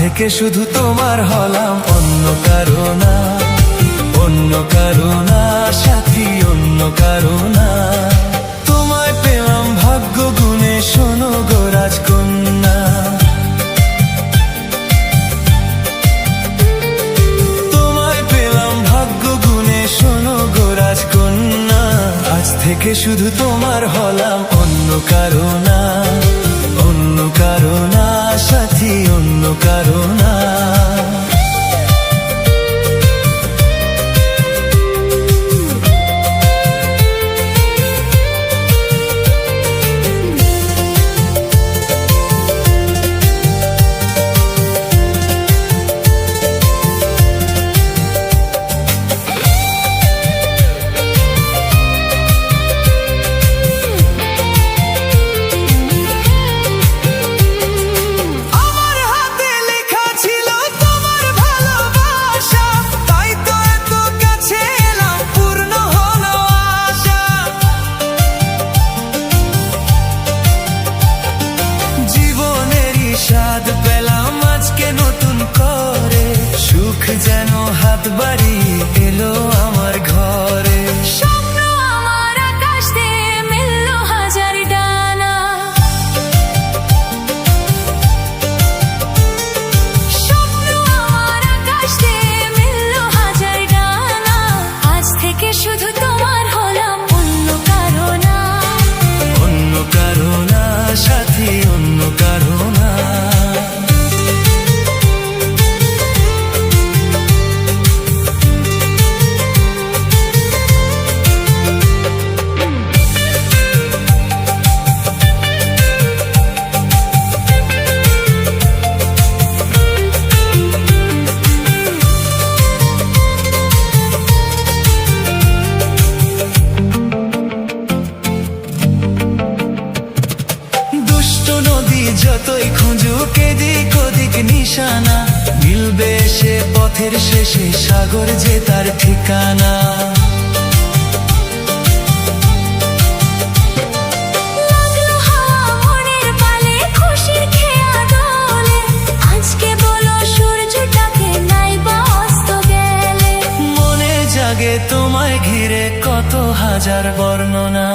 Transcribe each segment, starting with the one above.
থেকে শুধু তোমার হলাম, অন্য কারো না, অন্য কারো না সাথী, অন্য কারো না। তোমায় পেলাম ভাগ্য গুণে, শোনো গো রাজকন্যা। তোমায় পেলাম ভাগ্য গুণে, শোনো গো রাজকন্যা। আজ থেকে শুধু তোমার হলাম, অন্য কারো না, অন্য কারো না সাথী, অন্য কারো না। স্বাদ পেলাম আজকে নতুন করে, সুখ যেন হাত বাড়িয়ে এলো আমার ঘরে। স্বপ্ন আমার আকাশ দিয়ে মিলল হাজার ডানা, স্বপ্ন আমার আকাশ দিয়ে মিলল হাজার ডানা। আজ থেকে শুধু তোমার হলাম, অন্য কারো না, অন্য কারো না সাথী, অন্য কারো না। যতই খুঁজুক এদিক ওদিক নিশানা, মিলবে সে পথের শেষে সাগর যে তার ঠিকানা। লাগলো হাওয়া মনের পালে, খুশির খেয়া দোলে। আজকে বলো সূর্যটাকে নাই বা অস্ত গেলে। মনে জাগে তোমায় ঘিরে কত হাজার বর্ণনা,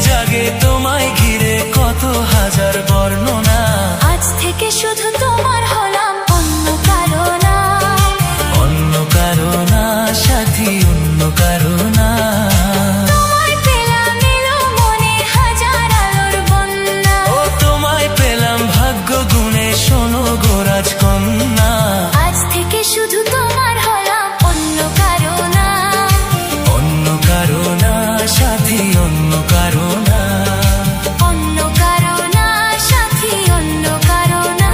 জাগে তোমায় ঘিরে কত হাজার বর্ণনা। আজ থেকে শুধু তোমার হলাম, অন্য কারো না, অন্য কারো না সাথী, অন্য কারো না। তোমায় পেলাম এলো মনে হাজার আলোর বন্যা। ও তোমায় পেলাম ভাগ্য গুণে, শোনো গো রাজকন্যা। আজ থেকে শুধু তোমার হলাম, অন্য কারো না, অন্য কারো না সাথী, অন্য কারো না। অন্য কারো না সাথী, অন্য কারো না,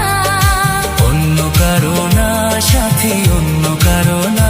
অন্য কারো না সাথী, অন্য কারো না।